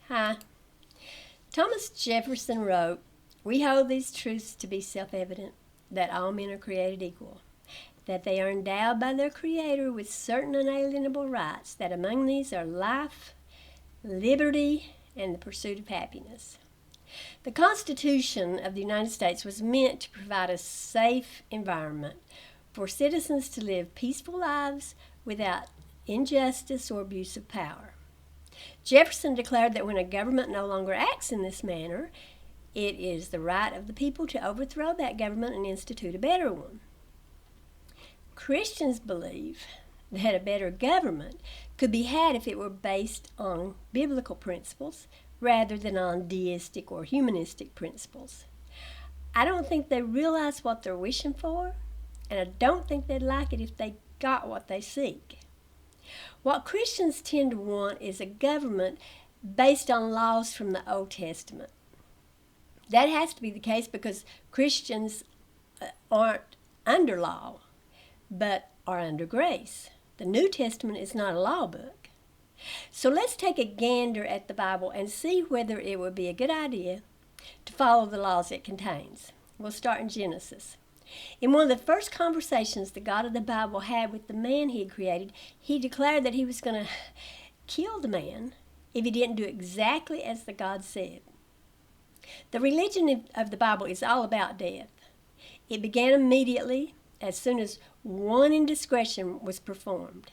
Hi. Thomas Jefferson wrote, "We hold these truths to be self-evident, that all men are created equal, that they are endowed by their Creator with certain unalienable rights, that among these are life, liberty, and the pursuit of happiness." The Constitution of the United States was meant to provide a safe environment for citizens to live peaceful lives without injustice or abuse of power. Jefferson declared that when a government no longer acts in this manner, it is the right of the people to overthrow that government and institute a better one. Christians believe that a better government could be had if it were based on biblical principles rather than on deistic or humanistic principles. I don't think they realize what they're wishing for, and I don't think they'd like it if they got what they seek. What Christians tend to want is a government based on laws from the Old Testament. That has to be the case because Christians aren't under law, but are under grace. The New Testament is not a law book. So let's take a gander at the Bible and see whether it would be a good idea to follow the laws it contains. We'll start in Genesis. In one of the first conversations the God of the Bible had with the man he had created, he declared that he was going to kill the man if he didn't do exactly as the God said. The religion of the Bible is all about death. It began immediately as soon as one indiscretion was performed,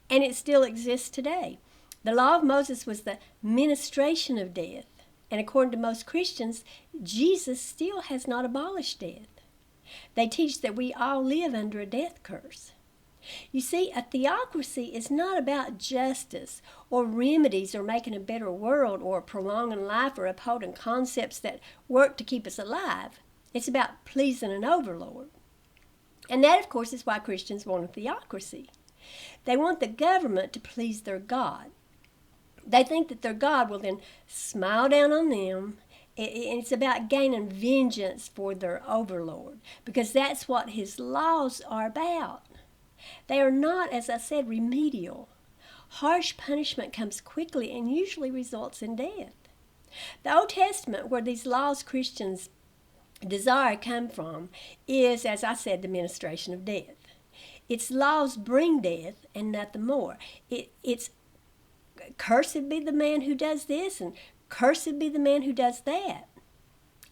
and it still exists today. The law of Moses was the ministration of death, and according to most Christians, Jesus still has not abolished death. They teach that we all live under a death curse. You see, a theocracy is not about justice or remedies or making a better world or prolonging life or upholding concepts that work to keep us alive. It's about pleasing an overlord. And that, of course, is why Christians want a theocracy. They want the government to please their God. They think that their God will then smile down on them. It's about gaining vengeance for their overlord, because that's what his laws are about. They are not, as I said, remedial. Harsh punishment comes quickly and usually results in death. The Old Testament, where these laws Christians desire come from, is, as I said, the ministration of death. Its laws bring death and nothing more. It's cursed be the man who does this, and cursed be the man who does that,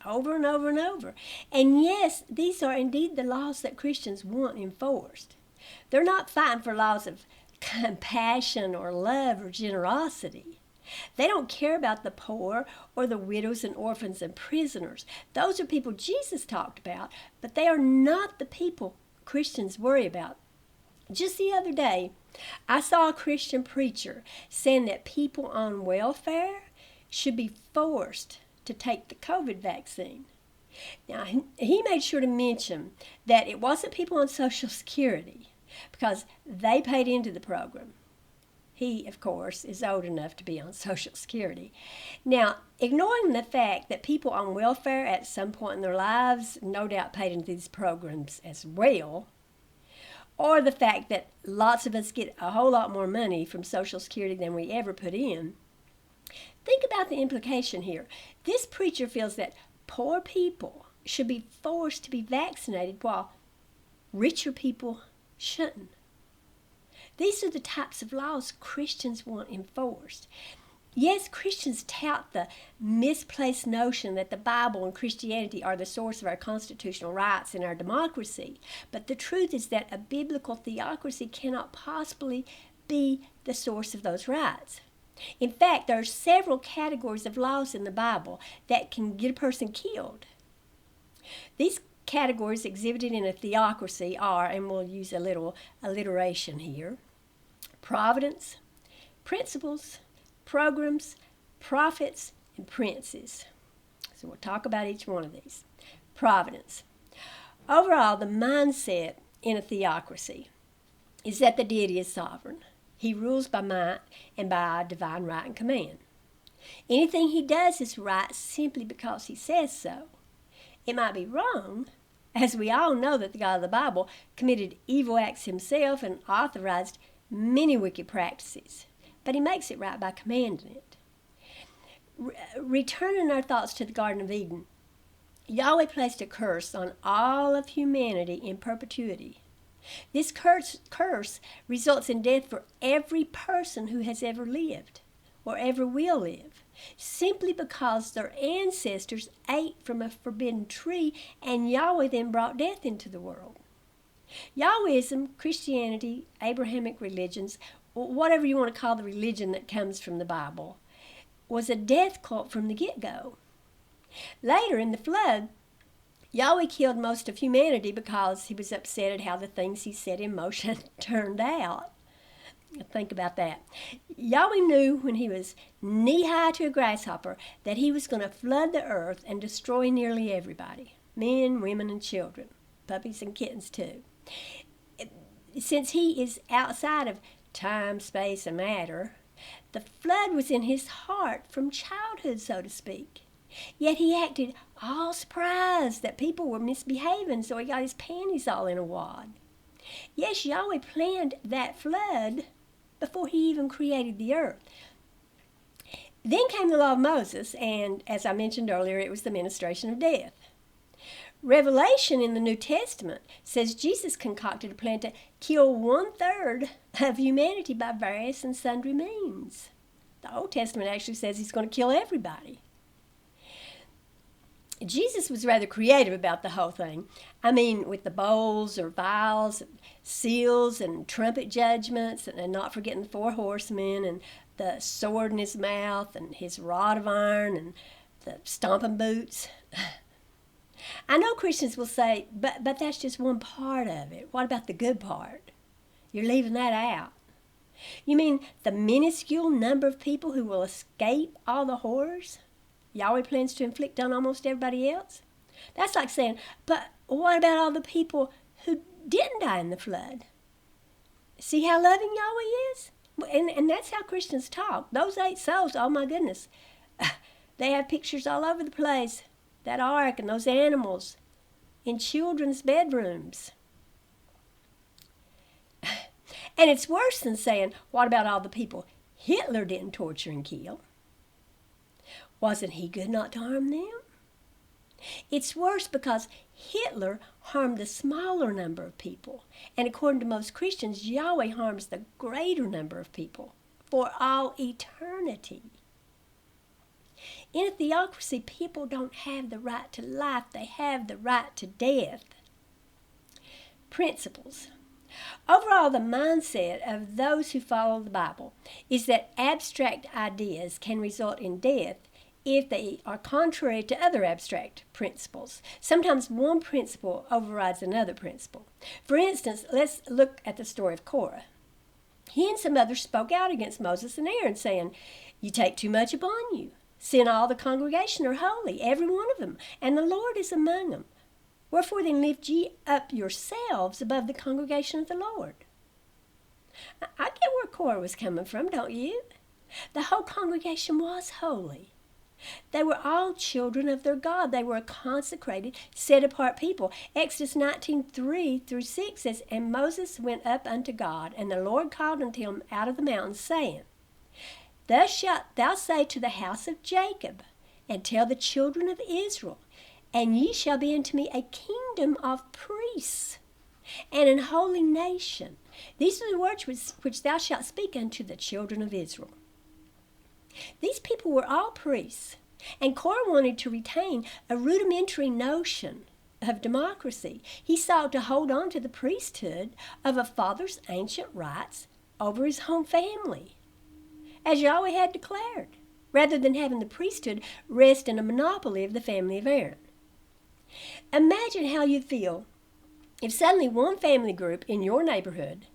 over and over and over. And yes, these are indeed the laws that Christians want enforced. They're not fighting for laws of compassion or love or generosity. They don't care about the poor or the widows and orphans and prisoners. Those are people Jesus talked about, but they are not the people Christians worry about. Just the other day, I saw a Christian preacher saying that people on welfare should be forced to take the COVID vaccine. Now, he made sure to mention that it wasn't people on Social Security, because they paid into the program. He, of course, is old enough to be on Social Security. Now, ignoring the fact that people on welfare at some point in their lives no doubt paid into these programs as well, or the fact that lots of us get a whole lot more money from Social Security than we ever put in, think about the implication here. This preacher feels that poor people should be forced to be vaccinated while richer people shouldn't. These are the types of laws Christians want enforced. Yes, Christians tout the misplaced notion that the Bible and Christianity are the source of our constitutional rights and our democracy. But the truth is that a biblical theocracy cannot possibly be the source of those rights. In fact, there are several categories of laws in the Bible that can get a person killed. These categories exhibited in a theocracy are, and we'll use a little alliteration here, providence, principles, programs, prophets, and princes. So we'll talk about each one of these. Providence. Overall, the mindset in a theocracy is that the deity is sovereign. He rules by might and by divine right and command. Anything he does is right simply because he says so. It might be wrong, as we all know that the God of the Bible committed evil acts himself and authorized many wicked practices, but he makes it right by commanding it. Returning our thoughts to the Garden of Eden, Yahweh placed a curse on all of humanity in perpetuity. This curse results in death for every person who has ever lived or ever will live, simply because their ancestors ate from a forbidden tree and Yahweh then brought death into the world. Yahwism, Christianity, Abrahamic religions, whatever you want to call the religion that comes from the Bible, was a death cult from the get-go. Later in the flood, Yahweh killed most of humanity because he was upset at how the things he set in motion turned out. Think about that. Yahweh knew when he was knee-high to a grasshopper that he was going to flood the earth and destroy nearly everybody, men, women, and children, puppies and kittens too. Since he is outside of time, space, and matter, the flood was in his heart from childhood, so to speak. Yet he acted all surprised that people were misbehaving, so he got his panties all in a wad. Yes, Yahweh planned that flood before he even created the earth. Then came the law of Moses, and as I mentioned earlier, it was the ministration of death. Revelation in the New Testament says Jesus concocted a plan to kill 1/3 of humanity by various and sundry means. The Old Testament actually says he's going to kill everybody. Jesus was rather creative about the whole thing. I mean, with the bowls or vials, seals and trumpet judgments, and not forgetting the 4 horsemen and the sword in his mouth and his rod of iron and the stomping boots. I know Christians will say, but that's just one part of it. What about the good part? You're leaving that out. You mean the minuscule number of people who will escape all the horrors Yahweh plans to inflict on almost everybody else? That's like saying, but what about all the people who didn't die in the flood? See how loving Yahweh is? And that's how Christians talk. Those 8 souls, oh my goodness, they have pictures all over the place. That ark and those animals in children's bedrooms. And it's worse than saying, what about all the people Hitler didn't torture and kill? Wasn't he good not to harm them? It's worse because Hitler harmed the smaller number of people. And according to most Christians, Yahweh harms the greater number of people for all eternity. In a theocracy, people don't have the right to life. They have the right to death. Principles. Overall, the mindset of those who follow the Bible is that abstract ideas can result in death if they are contrary to other abstract principles. Sometimes one principle overrides another principle. For instance, let's look at the story of Korah. He and some others spoke out against Moses and Aaron, saying, "You take too much upon you. See, and all the congregation are holy, every one of them, and the Lord is among them. Wherefore then lift ye up yourselves above the congregation of the Lord." I get where Korah was coming from, don't you? The whole congregation was holy. They were all children of their God. They were a consecrated, set-apart people. Exodus 19:3-6 says, "And Moses went up unto God, and the Lord called unto him out of the mountain, saying, Thus shalt thou say to the house of Jacob, and tell the children of Israel, and ye shall be unto me a kingdom of priests, and an holy nation. These are the words which thou shalt speak unto the children of Israel." These people were all priests, and Korah wanted to retain a rudimentary notion of democracy. He sought to hold on to the priesthood of a father's ancient rights over his home family, as Yahweh had declared, rather than having the priesthood rest in a monopoly of the family of Aaron. Imagine how you'd feel if suddenly one family group in your neighborhood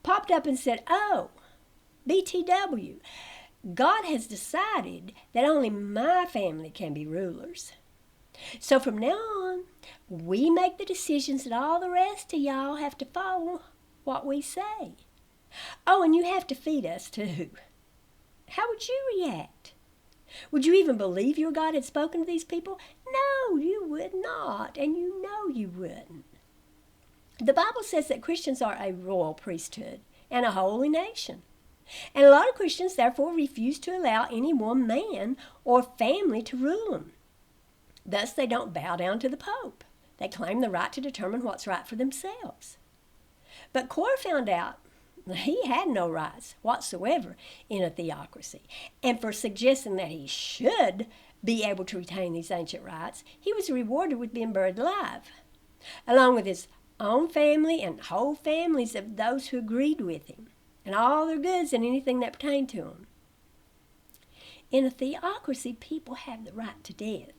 popped up and said, "Oh, BTW, God has decided that only my family can be rulers. So from now on, we make the decisions that all the rest of y'all have to follow what we say. Oh, and you have to feed us too." How would you react? Would you even believe your God had spoken to these people? No, you would not, and you know you wouldn't. The Bible says that Christians are a royal priesthood and a holy nation. And a lot of Christians therefore refuse to allow any one man or family to rule them. Thus, they don't bow down to the Pope. They claim the right to determine what's right for themselves. But Core found out he had no rights whatsoever in a theocracy. And for suggesting that he should be able to retain these ancient rights, he was rewarded with being buried alive, along with his own family and whole families of those who agreed with him, and all their goods and anything that pertained to them. In a theocracy, people have the right to death.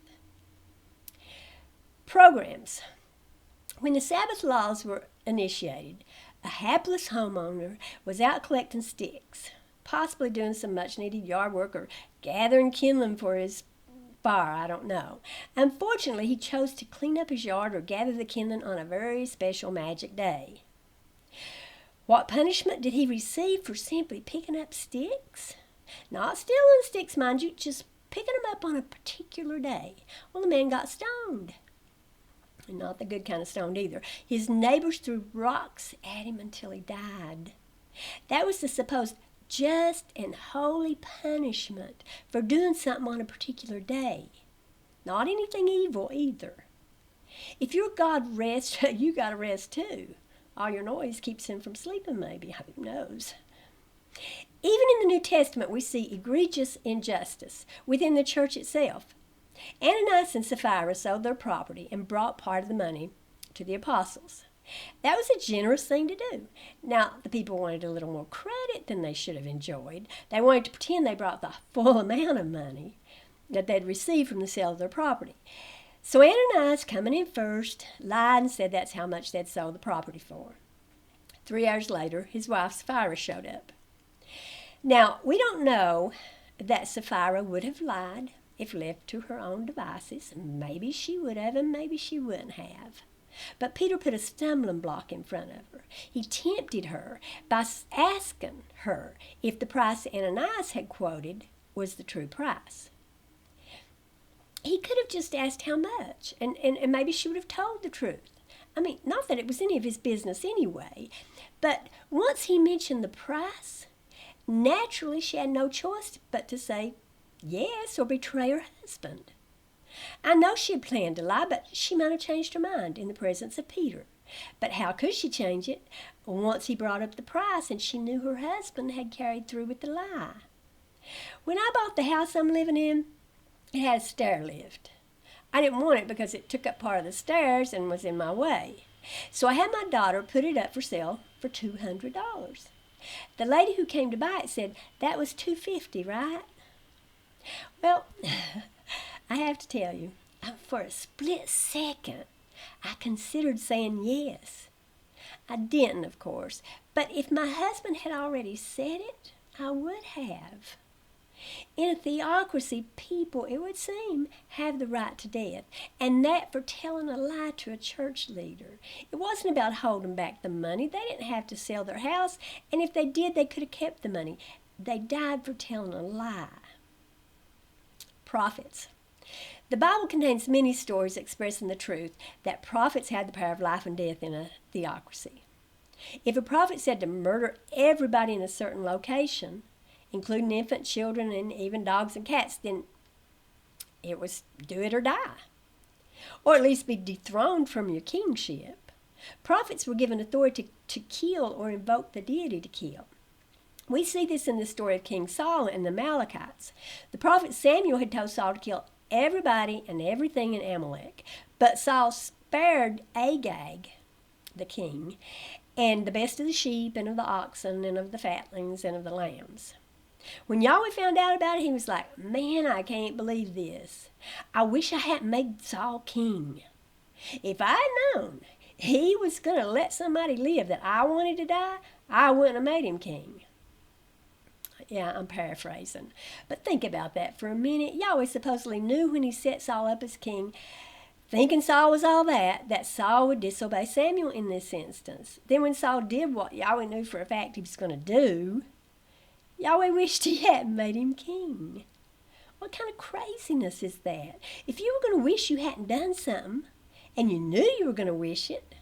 Programs. When the Sabbath laws were initiated, a hapless homeowner was out collecting sticks, possibly doing some much-needed yard work or gathering kindling for his fire, I don't know. Unfortunately, he chose to clean up his yard or gather the kindling on a very special magic day. What punishment did he receive for simply picking up sticks? Not stealing sticks, mind you, just picking them up on a particular day. Well, the man got stoned. And not the good kind of stoned either. His neighbors threw rocks at him until he died. That was the supposed just and holy punishment for doing something on a particular day. Not anything evil either. If your God rests, you got to rest too. All your noise keeps him from sleeping, maybe. Who knows? Even in the New Testament, we see egregious injustice within the church itself. Ananias and Sapphira sold their property and brought part of the money to the apostles. That was a generous thing to do. Now, the people wanted a little more credit than they should have enjoyed. They wanted to pretend they brought the full amount of money that they'd received from the sale of their property. So Ananias, coming in first, lied and said that's how much they'd sold the property for. 3 hours later, his wife Sapphira showed up. Now, we don't know that Sapphira would have lied if left to her own devices. Maybe she would have, and maybe she wouldn't have. But Peter put a stumbling block in front of her. He tempted her by asking her if the price Ananias had quoted was the true price. He could have just asked how much, and maybe she would have told the truth. I mean, not that it was any of his business anyway, but once he mentioned the price, naturally she had no choice but to say yes or betray her husband. I know she had planned to lie, but she might have changed her mind in the presence of Peter. But how could she change it once he brought up the price and she knew her husband had carried through with the lie? When I bought the house I'm living in, it had a stair lift. I didn't want it because it took up part of the stairs and was in my way. So I had my daughter put it up for sale for $200. The lady who came to buy it said, "That was $250, right?" Well, I have to tell you, for a split second, I considered saying yes. I didn't, of course, but if my husband had already said it, I would have. In a theocracy, people, it would seem, have the right to death, and that for telling a lie to a church leader. It wasn't about holding back the money. They didn't have to sell their house, and if they did, they could have kept the money. They died for telling a lie. Prophets. The Bible contains many stories expressing the truth that prophets had the power of life and death in a theocracy. If a prophet said to murder everybody in a certain location, including infant children and even dogs and cats, then it was do it or die, or at least be dethroned from your kingship. Prophets were given authority to kill or invoke the deity to kill. We see this in the story of King Saul and the Amalekites. The prophet Samuel had told Saul to kill everybody and everything in Amalek, but Saul spared Agag, the king, and the best of the sheep and of the oxen and of the fatlings and of the lambs. When Yahweh found out about it, he was like, "Man, I can't believe this. I wish I hadn't made Saul king. If I had known he was going to let somebody live that I wanted to die, I wouldn't have made him king." Yeah, I'm paraphrasing. But think about that for a minute. Yahweh supposedly knew when he set Saul up as king, thinking Saul was all that Saul would disobey Samuel in this instance. Then when Saul did what Yahweh knew for a fact he was going to do, Yahweh wished he hadn't made him king. What kind of craziness is that? If you were going to wish you hadn't done something, and you knew you were going to wish it,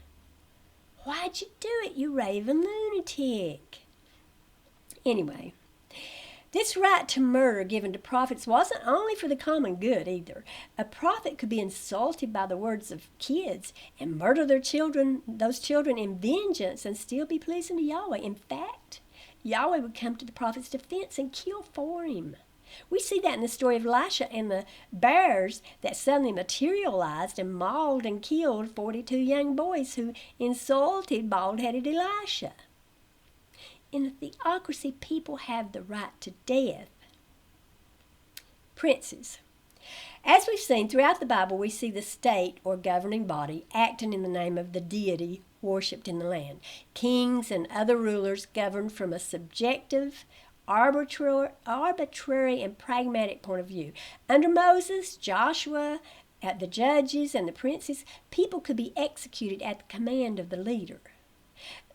why'd you do it, you raving lunatic? Anyway, This right to murder given to prophets wasn't only for the common good either. A prophet could be insulted by the words of kids and murder those children in vengeance, and still be pleasing to Yahweh. In fact, Yahweh would come to the prophet's defense and kill for him. We see that in the story of Elisha and the bears that suddenly materialized and mauled and killed 42 young boys who insulted bald-headed Elisha. In a theocracy, people have the right to death. Princes. As we've seen throughout the Bible, we see the state or governing body acting in the name of the deity worshipped in the land. Kings and other rulers govern from a subjective, arbitrary and pragmatic point of view. Under Moses, Joshua, the judges, and the princes, people could be executed at the command of the leader.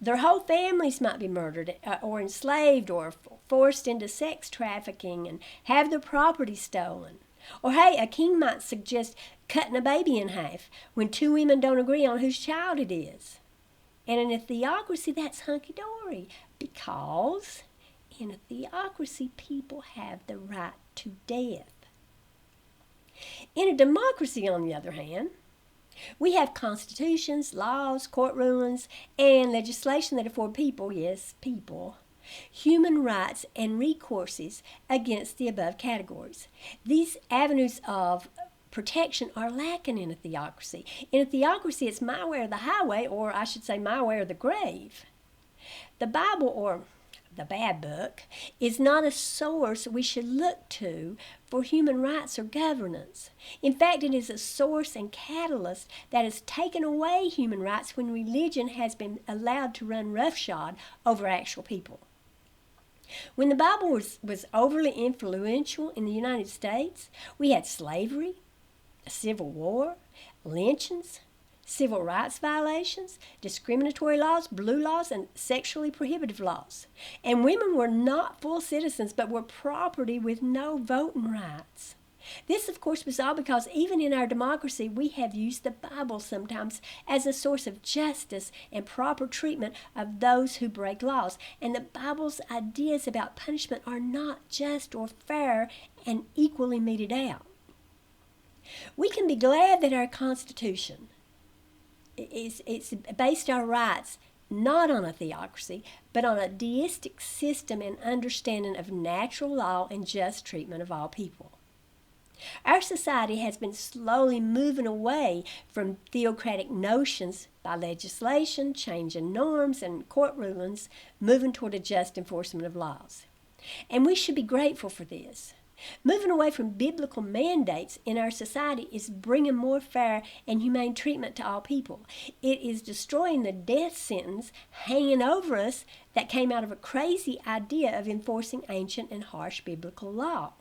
Their whole families might be murdered or enslaved or forced into sex trafficking and have their property stolen. Or hey, a king might suggest cutting a baby in half when two women don't agree on whose child it is. And in a theocracy, that's hunky-dory, because in a theocracy, people have the right to death. In a democracy, on the other hand, we have constitutions, laws, court rulings, and legislation that afford people, yes, people, human rights and recourses against the above categories. These avenues of protection are lacking in a theocracy. In a theocracy, it's my way or the highway, or I should say my way or the grave. The Bible, or the bad book, is not a source we should look to for human rights or governance. In fact, it is a source and catalyst that has taken away human rights when religion has been allowed to run roughshod over actual people. When the Bible was overly influential in the United States, we had slavery, a civil war, lynchings, civil rights violations, discriminatory laws, blue laws, and sexually prohibitive laws. And women were not full citizens, but were property with no voting rights. This, of course, was all because even in our democracy, we have used the Bible sometimes as a source of justice and proper treatment of those who break laws. And the Bible's ideas about punishment are not just or fair and equally meted out. We can be glad that our Constitution it's based our rights not on a theocracy, but on a deistic system and understanding of natural law and just treatment of all people. Our society has been slowly moving away from theocratic notions by legislation, changing norms, and court rulings, moving toward a just enforcement of laws. And we should be grateful for this. Moving away from biblical mandates in our society is bringing more fair and humane treatment to all people. It is destroying the death sentence hanging over us that came out of a crazy idea of enforcing ancient and harsh biblical law.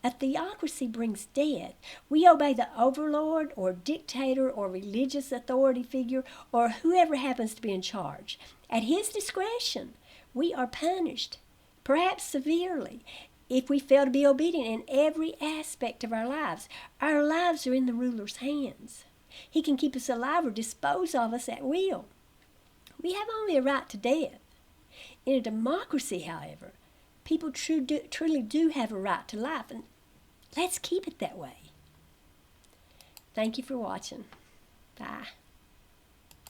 A theocracy brings death. We obey the overlord or dictator or religious authority figure or whoever happens to be in charge. At his discretion, we are punished, perhaps severely, if we fail to be obedient in every aspect of our lives. Our lives are in the ruler's hands. He can keep us alive or dispose of us at will. We have only a right to death. In a democracy, however, people truly do have a right to life, and let's keep it that way. Thank you for watching. Bye.